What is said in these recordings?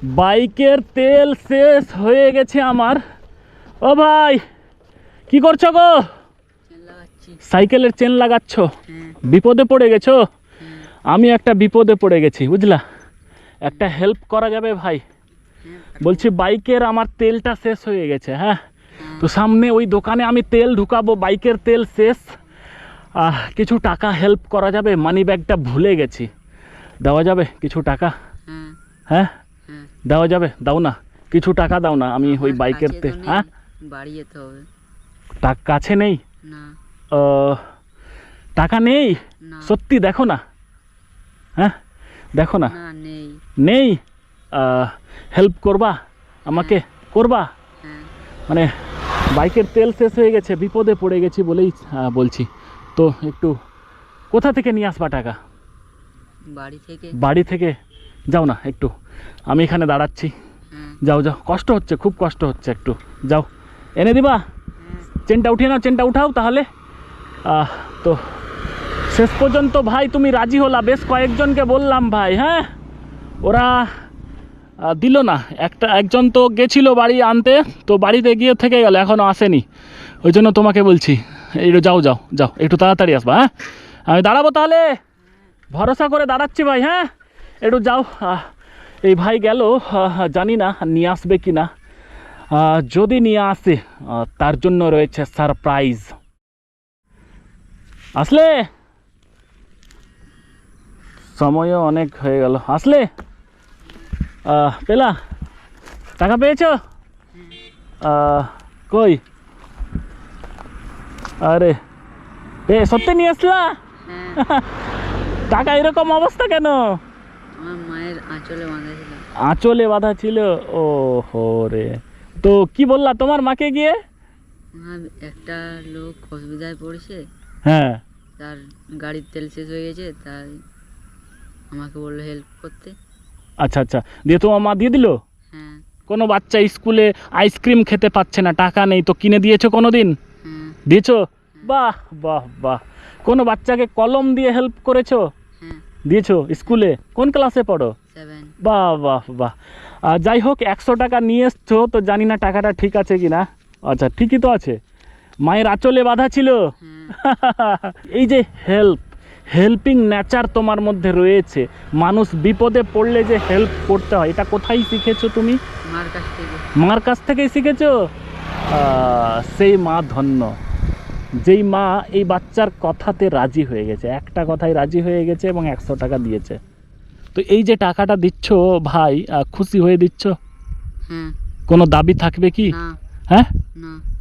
বাইকের তেল শেষ হয়ে গেছে আমার। ও ভাই, কি করছো গো? সাইকেলের চেন লাগাচ্ছ? বিপদে পড়ে গেছো? আমি একটা বিপদে পড়ে গেছি, বুঝলা। একটা হেল্প করা যাবে ভাই? বলছি বাইকের আমার তেলটা শেষ হয়ে গেছে। হ্যাঁ, তো সামনে ওই দোকানে আমি তেল ঢুকাবো, বাইকের তেল শেষ। কিছু টাকা হেল্প করা যাবে? মানি ব্যাগটা ভুলে গেছি, দেওয়া যাবে কিছু টাকা? হ্যাঁ, দেওয়া যাবে? দাও না, কিছু টাকা দাও না, আমি ওই বাইকের তেল। হ্যাঁ, বাড়ি যেতে হবে। কাছে নেই? না। টাকা নেই? সত্যি? দেখো না, হ্যাঁ দেখো না। নেই। নেই? হেল্প করবা আমাকে? করবা? মানে বাইকের তেল শেষ হয়ে গেছে, বিপদে পড়ে গেছি বলেই বলছি। তো একটু কোথা থেকে নিয়ে আসবা টাকা? বাড়ি থেকে। বাড়ি থেকে? যাও না একটু, আমি এখানে দাঁড়াচ্ছি। যাও যাও, কষ্ট হচ্ছে, খুব কষ্ট হচ্ছে, একটু যাও, এনে দিবা? চেনটা উঠিয়ে নাও, চেনটা উঠাও তাহলে। তো শেষ পর্যন্ত ভাই তুমি রাজি হলা? বেশ কয়েকজনকে বললাম ভাই, হ্যাঁ, ওরা দিল না। একজন তো গেছিল বাড়ি আনতে, তো বাড়িতে গিয়ে থেকে গেল, এখনও আসেনি। ওই জন্য তোমাকে বলছি, একটু যাও যাও যাও, একটু তাড়াতাড়ি আসবা। হ্যাঁ, আমি দাঁড়াবো তাহলে, ভরসা করে দাঁড়াচ্ছি ভাই। হ্যাঁ, একটু যাও। এই ভাই গেল, জানি না নিয়ে আসবে কি না। যদি নিয়ে আসে তার জন্য রয়েছে সারপ্রাইজ। আসলে সময়ও অনেক হয়ে গেল। আসলে পেলা? টাকা পেয়েছ? কই? আরে সত্যি নিয়ে আসলা? টাকা এরকম অবস্থা কেন? আমার মায়ের আঁচলে বাঁধা ছিল। আঁচলে বাঁধা ছিল? ও হো রে। তো কি বললা তোমার মাকে গিয়ে? একটা লোক অসুবিধায় পড়েছে, হ্যাঁ, তার গাড়ির তেল শেষ হয়ে গেছে, তাই আমাকে বললো হেল্প করতে। আচ্ছা আচ্ছা, দিয়ে তোমার মা দিয়ে দিল? হ্যাঁ। কোনো বাচ্চা স্কুলে আইসক্রিম খেতে পাচ্ছে না, টাকা নেই, তো কিনে দিয়েছো কোনো দিন? দিয়েছো? বাহ বাহ বাহ। কোনো বাচ্চাকে কলম দিয়ে হেল্প করেছো? দিয়েছো? স্কুলে কোন ক্লাসে পড়ো? 7। বাহ বাহ বাহ। যাই হোক, 100 টাকা নিয়ে এসছো, তো জানি না টাকাটা ঠিক আছে কি না। আচ্ছা, ঠিকই তো আছে, মায়ের আঁচলে বাঁধা ছিল। এই যে হেল্পিং নেচার তোমার মধ্যে রয়েছে, মানুষ বিপদে পড়লে যে হেল্প করতে হয়, এটা কোথায় শিখেছো তুমি? মার কাছ থেকে। মার কাছ থেকেই শিখেছো? সেই মা ধন্য, যেই মা এই বাচ্চার কথাতে রাজি হয়ে গেছে, একটা কথায় রাজি হয়ে গেছে এবং 100 টাকা দিয়েছে। তো এই যে টাকাটা দিচ্ছ ভাই, খুশি হয়ে দিচ্ছ? কোনো দাবি থাকবে কি? হ্যাঁ,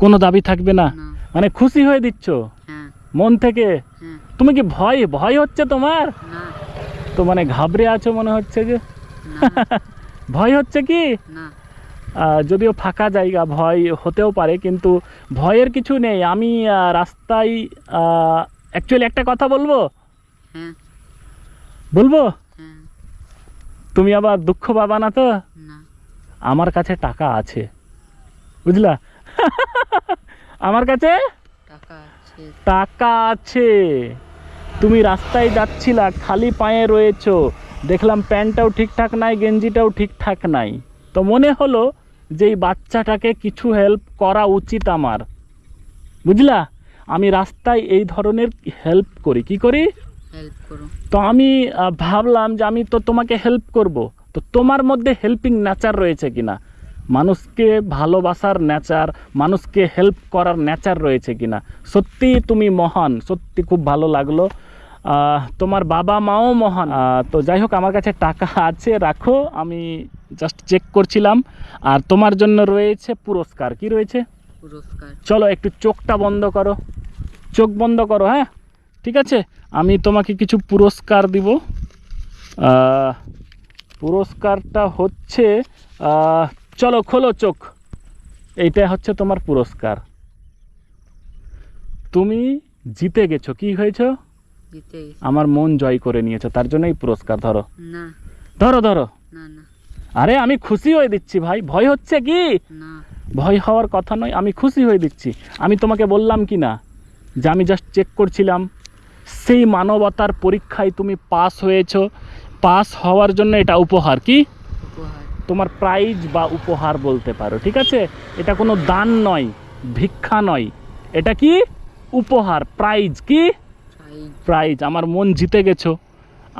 কোনো দাবি থাকবে না, মানে খুশি হয়ে দিচ্ছ মন থেকে। তুমি কি ভয় হচ্ছে তোমার? তো মানে ঘাবড়ে আছো মনে হচ্ছে যে। ভয় হচ্ছে কি? যদিও ফাঁকা জায়গা, ভয় হতেও পারে, কিন্তু ভয়ের কিছু নেই। আমি রাস্তায় অ্যাকচুয়ালি একটা কথা বলবো? বলবো? তুমি আবার দুঃখ পাবা না তো? আমার কাছে টাকা আছে, বুঝলা। আমার কাছে টাকা আছে। তুমি রাস্তায় যাচ্ছিলা, খালি পায়ে রয়েছো, দেখলাম প্যান্টটাও ঠিকঠাক নাই, গেঞ্জিটাও ঠিকঠাক নাই, তো মনে হলো যে এই বাচ্চাটাকে কিছু হেল্প করা উচিত আমার, বুঝলা। আমি রাস্তায় এই ধরনের হেল্প করি। কি করি? হেল্প করো। তো আমি ভাবলাম যে আমি তো তোমাকে হেল্প করব, তো তোমার মধ্যে হেল্পিং নেচার রয়েছে কিনা, মানুষকে ভালোবাসার নেচার, মানুষকে হেল্প করার নেচার রয়েছে কিনা। সত্যি তুমি মহান, সত্যি খুব ভালো লাগলো। তোমার বাবা মাও মহান। তো যাই হোক, আমার কাছে টাকা আছে, রাখো, আমি জাস্ট চেক করছিলাম। আর তোমার জন্য রয়েছে পুরস্কার। কি রয়েছে? পুরস্কার। চলো একটু চোখটা বন্ধ করো, চোখ বন্ধ করো। হ্যাঁ, ঠিক আছে, আমি তোমাকে কিছু পুরস্কার দিব। পুরস্কারটা হচ্ছে, চলো খোলো চোখ, এইটা হচ্ছে তোমার পুরস্কার। তুমি জিতে গেছো। কি হয়েছো? আমার মন জয় করে নিয়েছো, তার জন্যই পুরস্কার। ধরো না, ধরো ধরো। না না, আরে আমি খুশি হয়ে দিচ্ছি ভাই, ভয় হচ্ছে কি? না, ভয় হওয়ার কথা নয়, আমি খুশি হয়ে দিচ্ছি। আমি তোমাকে বললাম কি না যে আমি জাস্ট চেক করছিলাম। সেই মানবতার পরীক্ষায় তুমি পাস হয়েছো, পাস হওয়ার জন্য এটা উপহার। কি তোমার প্রাইজ বা উপহার বলতে পারো, ঠিক আছে? এটা কোনো দান নয়, ভিক্ষা নয়, এটা কি উপহার, প্রাইজ। কি প্রাইজ? আমার মন জিতে গেছো।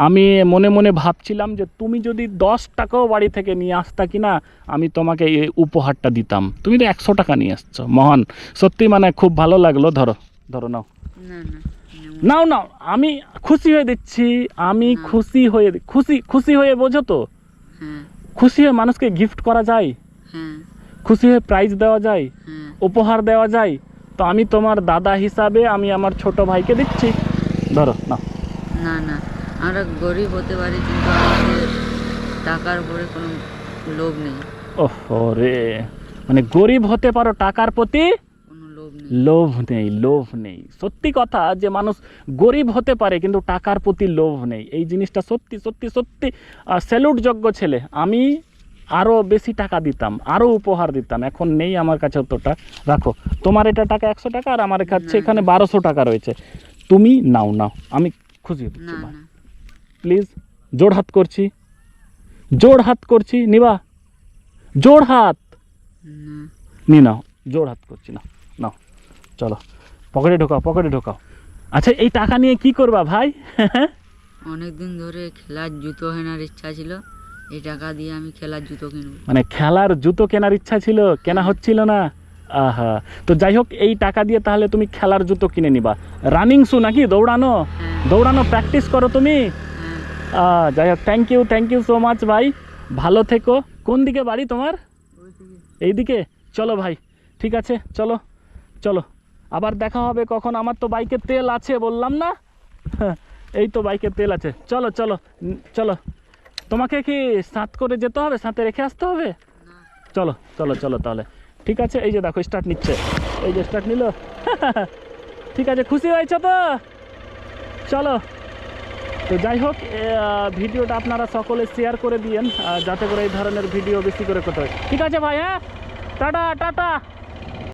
আমি মনে মনে ভাবছিলাম যে তুমি যদি 10 টাকাও বাড়ি থেকে নিয়ে আসতা কি না, আমি তোমাকে এই উপহারটা দিতাম। তুমি তো 100 টাকা নিয়ে আসছো, মহান। সত্যি মানে খুব ভালো লাগলো। ধরো ধরো, নাও না না নাও নাও, আমি খুশি হয়ে দিচ্ছি। আমি খুশি হয়ে, খুশি খুশি হয়ে, বোঝো তো? হ্যাঁ খুশি হয়ে মানুষকে গিফট করা যায়, হ্যাঁ খুশি হয়ে প্রাইজ দেওয়া যায়, হ্যাঁ উপহার দেওয়া যায়। তো আমি তোমার দাদা হিসাবে আমি আমার ছোট ভাইকে দিচ্ছি। ধরো নাও। না না, আমরা গরিব হতে পারি কিন্তু আমাদের টাকার উপরে কোনো লোভ নেই, ওহো রে, মানে গরিব হতে পারো, টাকার প্রতি কোনো লোভ নেই। লোভ নেই, লোভ নেই। সত্যি কথা যে মানুষ গরিব হতে পারে কিন্তু টাকার প্রতি লোভ নেই, এই জিনিসটা সত্যি সত্যি সত্যি স্যালুটযোগ্য ছেলে। আমি আরও বেশি টাকা দিতাম, আরও উপহার দিতাম, এখন নেই আমার কাছে অতটা। রাখো, তোমার এটা টাকা 100 টাকা, আর আমার কাছে এখানে 1200 টাকা রয়েছে। তুমি নাও নাও, আমি খুশি হচ্ছি। না না প্লিজ, জোড় হাত করছি, জোড় হাত করছি, নিবা? জোড় হাত না নি নাও, জোড় হাত করছি না, নাও। চলো, পকেটে ঢোকাও, পকেটে ঢোকাও। আচ্ছা, এই টাকা নিয়ে কি করবা ভাই? অনেক দিন ধরে খেলার জুতো কেনার ইচ্ছা ছিল, এই টাকা দিয়ে আমি খেলার জুতো কিনবো। মানে খেলার জুতো কেনার ইচ্ছা ছিল, কেনা হচ্ছিল না? আহা, তো যাই হোক, এই টাকা দিয়ে তাহলে তুমি খেলার জুতো কিনে নিবা। রানিং শু নাকি, দৌড়ানো? হ্যাঁ দৌড়ানো প্র্যাকটিস করো তুমি? হ্যাঁ যাই হোক, থ্যাংক ইউ সো মাচ ভাই, ভালো থেকো। কোন দিকে বাড়ি তোমার? এই দিকে? চলো ভাই, ঠিক আছে, চলো চলো, আবার দেখা হবে কখন। আমার তো বাইকে তেল আছে, বললাম না? এই তো বাইকে তেল আছে। চলো চলো চলো, তোমাকে কি সাথ করে যেতে হবে, সাথে রেখে আসতে হবে? চলো চলো চলো তাহলে, ঠিক আছে। এই যে দেখো স্টার্ট নিচ্ছে, এই যে স্টার্ট নিল। ঠিক আছে, খুশি হয়েছো তো? চলো। তো যাই হোক, ভিডিওটা আপনারা সকলে শেয়ার করে দিয়েন, যাতে করে এই ধরনের ভিডিও বেশি করে করতে হয়। ঠিক আছে ভাই, হ্যাঁ, টাটা টাটা।